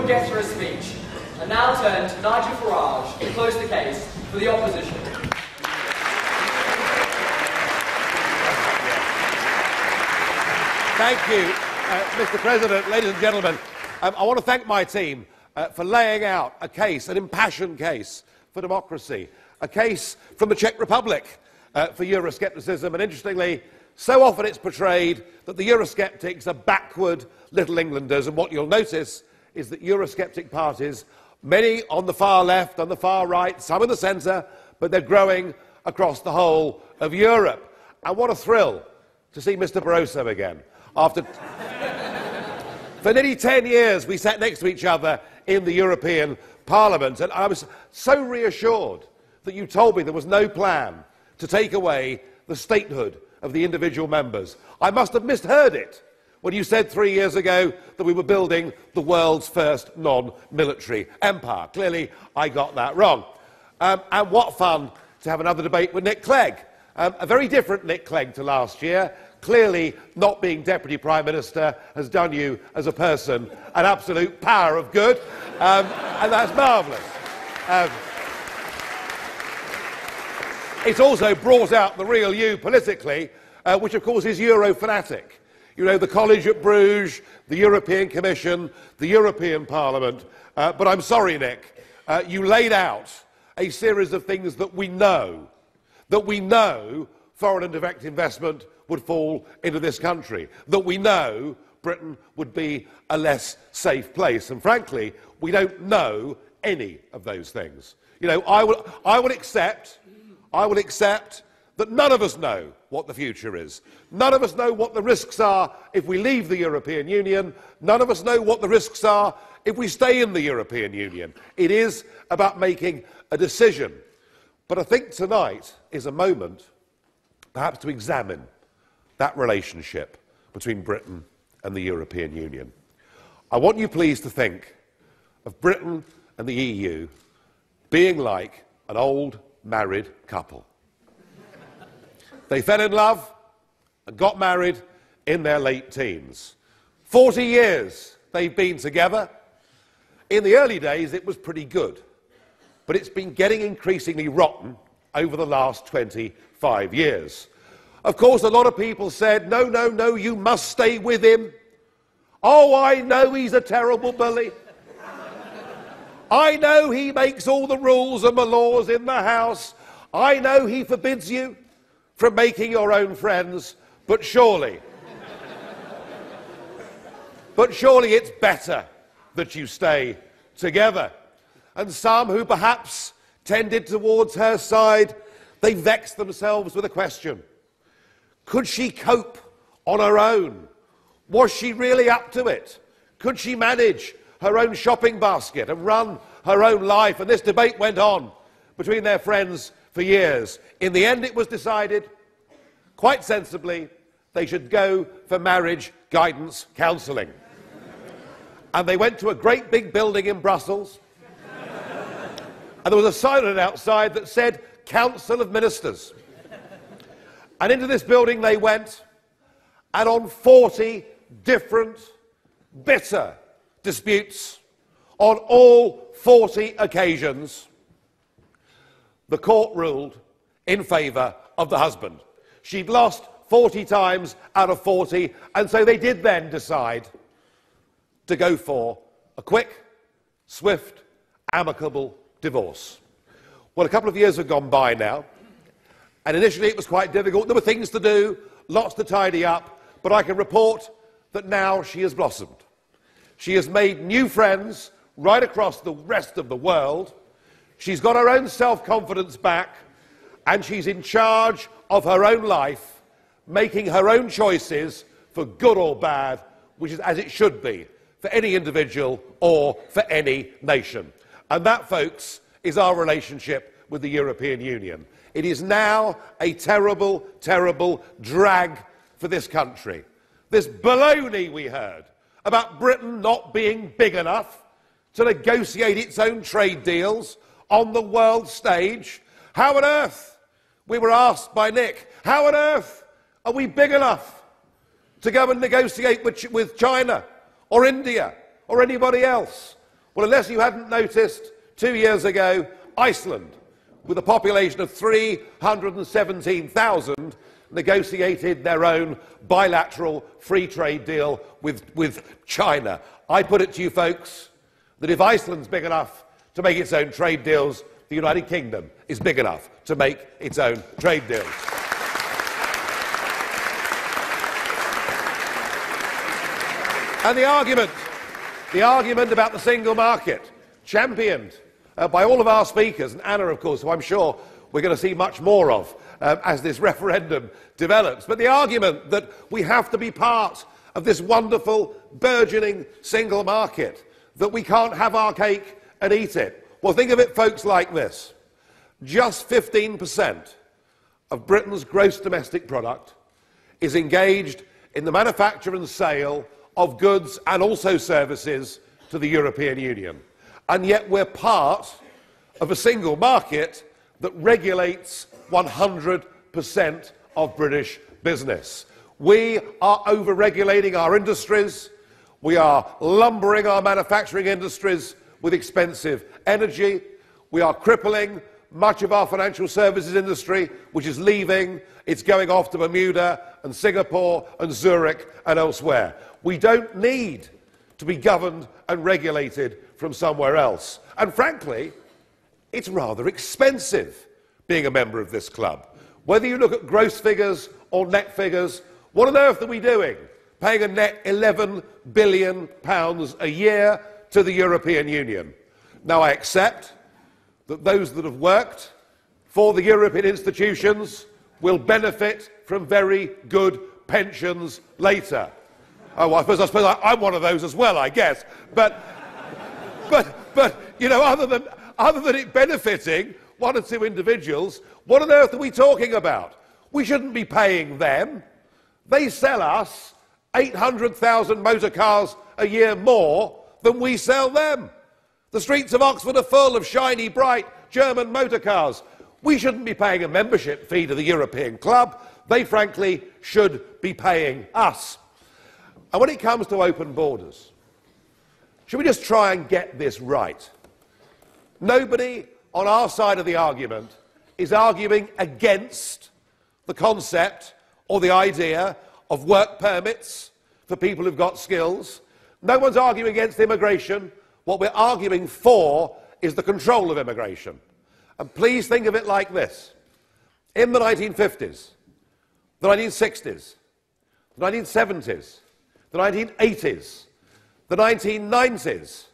everyone gets for a speech. I now turn to Nigel Farage to close the case for the opposition. Thank you, Mr. President. Ladies and gentlemen, I want to thank my team for laying out a case, an impassioned case for democracy, a case from the Czech Republic for Euroscepticism, and interestingly, so often it's portrayed that the Eurosceptics are backward Little Englanders, and what you'll notice is that Eurosceptic parties, many on the far left, on the far right, some in the centre, but they're growing across the whole of Europe. And what a thrill to see Mr. Barroso again. For nearly 10 years, we sat next to each other in the European Parliament, and I was so reassured that you told me there was no plan to take away the statehood of the individual members. I must have misheard it when you said 3 years ago that we were building the world's first non-military empire. Clearly, I got that wrong. And what fun to have another debate with Nick Clegg. A very different Nick Clegg to last year. Clearly, not being Deputy Prime Minister has done you, as a person, an absolute power of good, and that's marvellous. It's also brought out the real you politically, which of course is Euro-fanatic. You know, the College at Bruges, the European Commission, the European Parliament. But I'm sorry, Nick, you laid out a series of things that we know foreign and direct investment would fall into this country, that we know Britain would be a less safe place. And frankly, we don't know any of those things. You know, I will accept that none of us know what the future is. None of us know what the risks are if we leave the European Union. None of us know what the risks are if we stay in the European Union. It is about making a decision. But I think tonight is a moment perhaps to examine that relationship between Britain and the European Union. I want you please to think of Britain and the EU being like an old married couple. They fell in love and got married in their late teens. 40 years they've been together. In the early days it was pretty good, but it's been getting increasingly rotten over the last 25 years. Of course, a lot of people said, no, no, no, you must stay with him. Oh, I know he's a terrible bully. I know he makes all the rules and the laws in the house. I know he forbids you from making your own friends, but surely it's better that you stay together. And some who perhaps tended towards her side, they vexed themselves with a question. Could she cope on her own? Was she really up to it? Could she manage her own shopping basket and run her own life? And this debate went on between their friends for years. In the end, it was decided, quite sensibly, they should go for marriage guidance counselling. And they went to a great big building in Brussels, and there was a sign outside that said, Council of Ministers. And into this building they went, and on 40 different bitter disputes, on all 40 occasions, the court ruled in favour of the husband. She'd lost 40 times out of 40, and so they did then decide to go for a quick, swift, amicable divorce. Well, a couple of years have gone by now, and initially it was quite difficult. There were things to do, lots to tidy up, but I can report that now she has blossomed. She has made new friends right across the rest of the world. She's got her own self-confidence back, and she's in charge of her own life, making her own choices for good or bad, which is as it should be for any individual or for any nation. And that, folks, is our relationship with the European Union. It is now a terrible, terrible drag for this country. This baloney we heard about Britain not being big enough to negotiate its own trade deals on the world stage. How on earth, we were asked by Nick, how on earth are we big enough to go and negotiate with China or India or anybody else? Well, unless you hadn't noticed, 2 years ago, Iceland, with a population of 317,000, negotiated their own bilateral free trade deal with China. I put it to you folks that if Iceland's big enough to make its own trade deals, the United Kingdom is big enough to make its own trade deals. And the argument about the single market, championed by all of our speakers, and Anna, of course, who I'm sure we're going to see much more of as this referendum develops. But the argument that we have to be part of this wonderful, burgeoning single market, that we can't have our cake and eat it. Well, think of it, folks, like this. Just 15% of Britain's gross domestic product is engaged in the manufacture and sale of goods and also services to the European Union. And yet we're part of a single market that regulates 100% of British business. We are over-regulating our industries. We are lumbering our manufacturing industries with expensive energy. We are crippling much of our financial services industry, which is leaving. It's going off to Bermuda and Singapore and Zurich and elsewhere. We don't need to be governed and regulated from somewhere else. And frankly, it's rather expensive being a member of this club. Whether you look at gross figures or net figures, what on earth are we doing paying a net £11 billion a year to the European Union? Now, I accept that those that have worked for the European institutions will benefit from very good pensions later. Oh, I suppose I'm one of those as well, I guess. But you know, other than it benefiting one or two individuals, what on earth are we talking about? We shouldn't be paying them. They sell us 800,000 motor cars a year more than we sell them. The streets of Oxford are full of shiny, bright German motor cars. We shouldn't be paying a membership fee to the European Club. They, frankly, should be paying us. And when it comes to open borders, should we just try and get this right? Nobody on our side of the argument is arguing against the concept or the idea of work permits for people who've got skills. No one's arguing against immigration. What we're arguing for is the control of immigration. And please think of it like this. In the 1950s, the 1960s, the 1970s, the 1980s, the 1990s,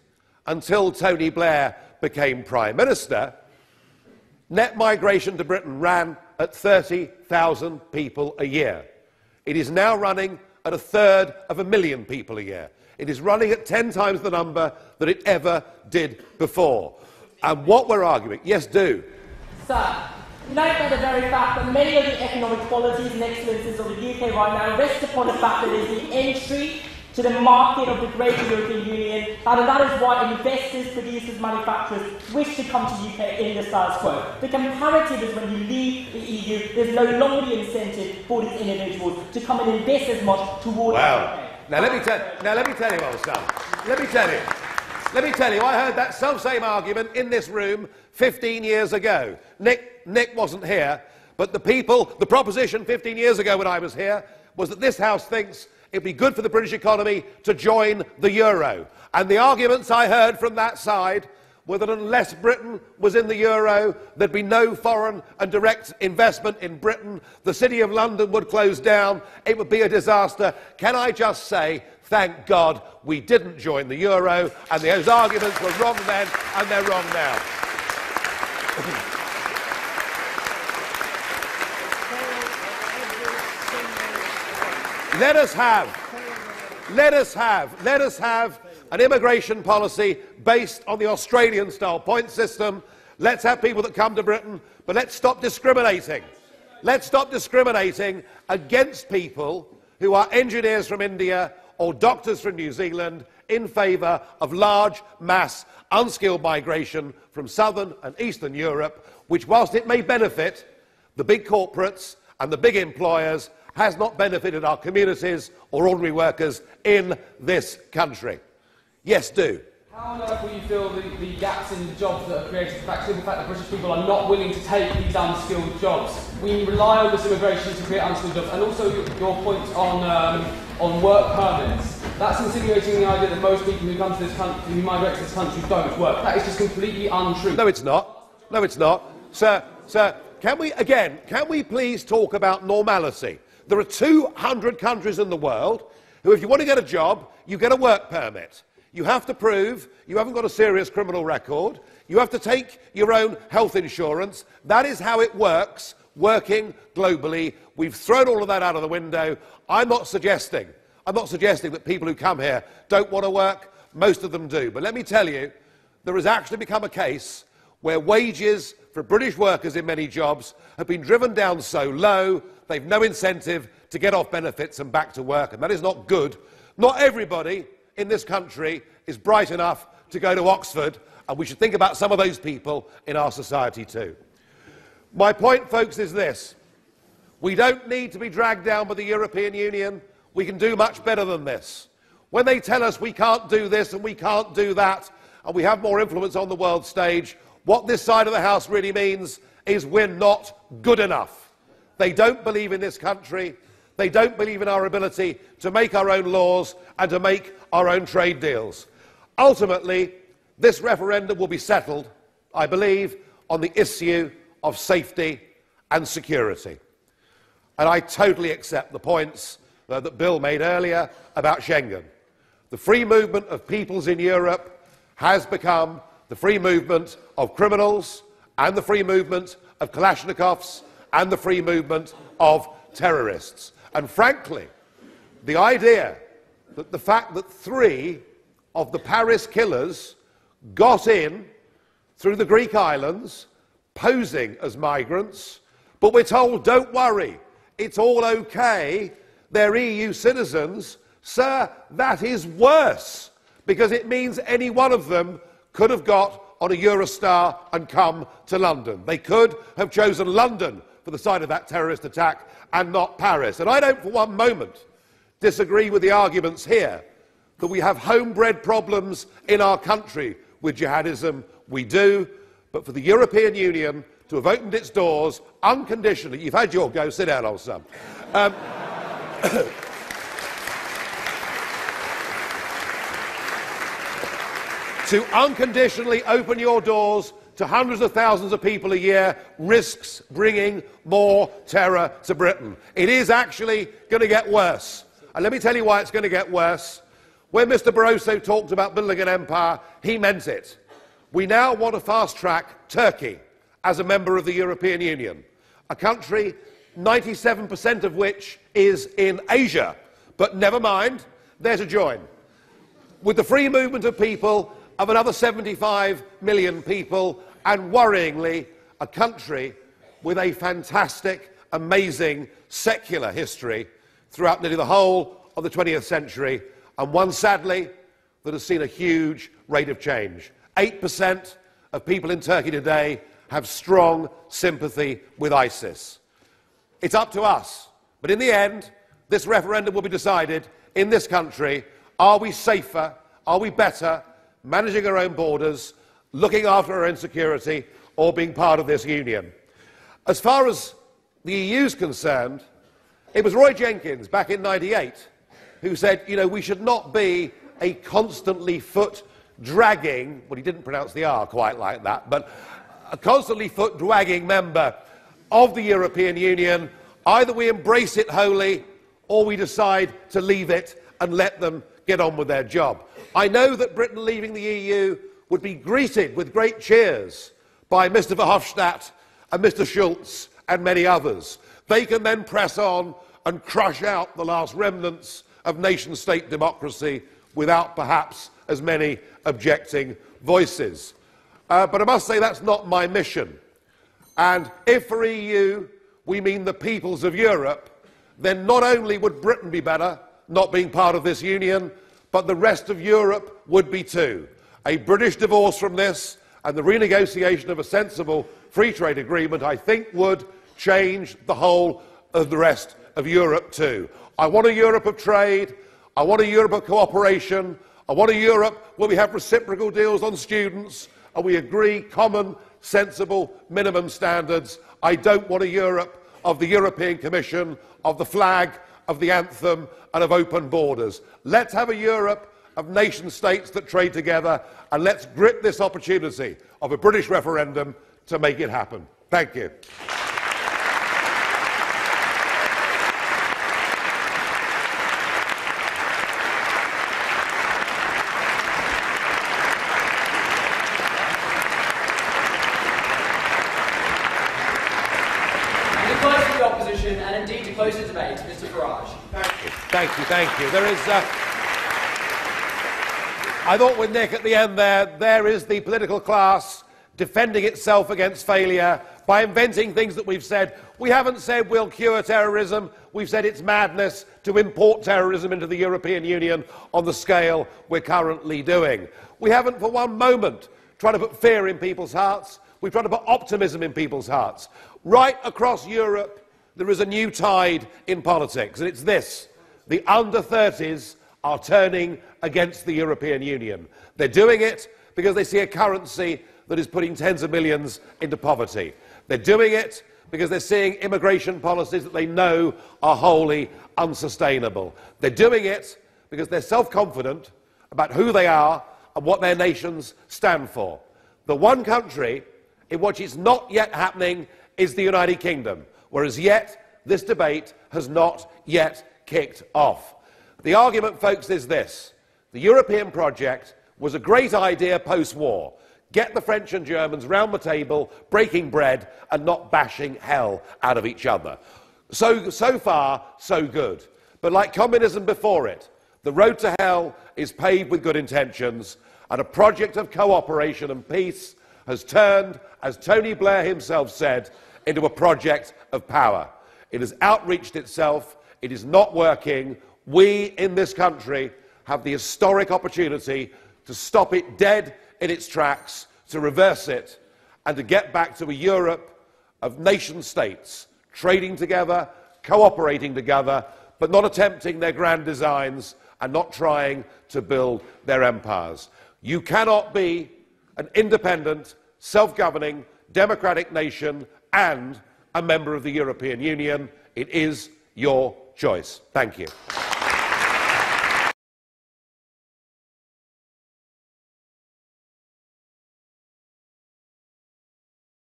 until Tony Blair became Prime Minister, net migration to Britain ran at 30,000 people a year. It is now running at 1/3 people a year. It is running at 10 times the number that it ever did before. And what we're arguing... Yes, do. Sir, note by the very fact that many of the economic qualities and excellences of the UK right now rest upon the fact that it is the entry to the market of the greater European Union, and that is why investors, producers, manufacturers wish to come to the UK in the status quo. The comparative is when you leave the EU, there's no longer the incentive for these individuals to come and invest as much towards the UK. Now let me tell you, old son. Let me tell you, I heard that self-same argument in this room 15 years ago. Nick wasn't here, but the proposition 15 years ago when I was here was that this House thinks it'd be good for the British economy to join the euro. And the arguments I heard from that side were that unless Britain was in the euro, there'd be no foreign and direct investment in Britain. The City of London would close down. It would be a disaster. Can I just say, thank God we didn't join the euro, and those arguments were wrong then, and they're wrong now. Let us have an immigration policy based on the Australian-style point system. Let's have people that come to Britain, but let's stop discriminating. Let's stop discriminating against people who are engineers from India or doctors from New Zealand in favour of large, mass, unskilled migration from southern and eastern Europe, which, whilst it may benefit the big corporates and the big employers, has not benefited our communities or ordinary workers in this country. Yes, do. How on earth will you fill the gaps in the jobs that are created? The simple fact that British people are not willing to take these unskilled jobs. We rely on this immigration to create unskilled jobs. And also your point on work permits. That's insinuating the idea that most people who come to this country, who migrate to this country, don't work. That is just completely untrue. No, it's not. No, it's not. Sir, can we please talk about normality? There are 200 countries in the world who, if you want to get a job, you get a work permit. You have to prove you haven't got a serious criminal record. You have to take your own health insurance. That is how it works, working globally. We've thrown all of that out of the window. I'm not suggesting that people who come here don't want to work. Most of them do. But let me tell you, there has actually become a case where wages for British workers in many jobs have been driven down so low, they've no incentive to get off benefits and back to work, and that is not good. Not everybody in this country is bright enough to go to Oxford, and we should think about some of those people in our society too. My point, folks, is this. We don't need to be dragged down by the European Union. We can do much better than this. When they tell us we can't do this and we can't do that, and we have more influence on the world stage, what this side of the House really means is we're not good enough. They don't believe in this country. They don't believe in our ability to make our own laws and to make our own trade deals. Ultimately, this referendum will be settled, I believe, on the issue of safety and security. And I totally accept the points that Bill made earlier about Schengen. The free movement of peoples in Europe has become the free movement of criminals and the free movement of Kalashnikovs and the free movement of terrorists. And frankly, the idea that the fact that 3 of the Paris killers got in through the Greek islands, posing as migrants, but we're told, don't worry, it's all okay, they're EU citizens, sir, that is worse, because it means any one of them could have got on a Eurostar and come to London. They could have chosen London for the site of that terrorist attack and not Paris. And I don't for one moment disagree with the arguments here that we have homebred problems in our country with jihadism. We do. But for the European Union to have opened its doors unconditionally, you've had your go, sit down, old son. To unconditionally open your doors to hundreds of thousands of people a year risks bringing more terror to Britain. It is actually going to get worse. And let me tell you why it's going to get worse. When Mr. Barroso talked about building an empire, he meant it. We now want to fast-track Turkey as a member of the European Union, a country 97% of which is in Asia. But never mind, they're to join. With the free movement of people of another 75 million people, and worryingly, a country with a fantastic, amazing, secular history throughout nearly the whole of the 20th century, and one, sadly, that has seen a huge rate of change. 8% of people in Turkey today have strong sympathy with ISIS. It's up to us, but in the end, this referendum will be decided in this country. Are we safer? Are we better managing our own borders, looking after our own security, or being part of this union? As far as the EU is concerned, it was Roy Jenkins back in '98 who said, you know, we should not be a constantly foot-dragging, well, he didn't pronounce the R quite like that, but a constantly foot-dragging member of the European Union. Either we embrace it wholly, or we decide to leave it and let them get on with their job. I know that Britain leaving the EU would be greeted with great cheers by Mr. Verhofstadt and Mr. Schulz and many others. They can then press on and crush out the last remnants of nation-state democracy without perhaps as many objecting voices. But I must say that's not my mission. And if for EU we mean the peoples of Europe, then not only would Britain be better not being part of this union, but the rest of Europe would be too. A British divorce from this and the renegotiation of a sensible free trade agreement, I think, would change the whole of the rest of Europe too. I want a Europe of trade. I want a Europe of cooperation. I I want a Europe where we have reciprocal deals on students and we agree common, sensible minimum standards. I don't want a Europe of the European Commission, of the flag, of the anthem and of open borders. Let's have a Europe of nation states that trade together, and let's grip this opportunity of a British referendum to make it happen. Thank you. The opposition and indeed to close the debate, Mr. Farage. Thank you. There is, I thought with Nick at the end there is the political class defending itself against failure by inventing things that we've said. We haven't said we'll cure terrorism. We've said it's madness to import terrorism into the European Union on the scale we're currently doing. We haven't for one moment tried to put fear in people's hearts. We've tried to put optimism in people's hearts. Right across Europe, there is a new tide in politics, and it's this. The under-30s are turning against the European Union. They're doing it because they see a currency that is putting tens of millions into poverty. They're doing it because they're seeing immigration policies that they know are wholly unsustainable. They're doing it because they're self-confident about who they are and what their nations stand for. The one country in which it's not yet happening is the United Kingdom, whereas yet this debate has not yet kicked off. The argument, folks, is this. The European project was a great idea post-war. Get the French and Germans round the table, breaking bread and not bashing hell out of each other. So far, so good. But like communism before it, the road to hell is paved with good intentions, and a project of cooperation and peace has turned, as Tony Blair himself said, into a project of power. It has outreached itself. It is not working. We in this country have the historic opportunity to stop it dead in its tracks, to reverse it, and to get back to a Europe of nation states trading together, cooperating together, but not attempting their grand designs and not trying to build their empires. You cannot be an independent, self-governing, democratic nation and a member of the European Union. It is your choice. Thank you.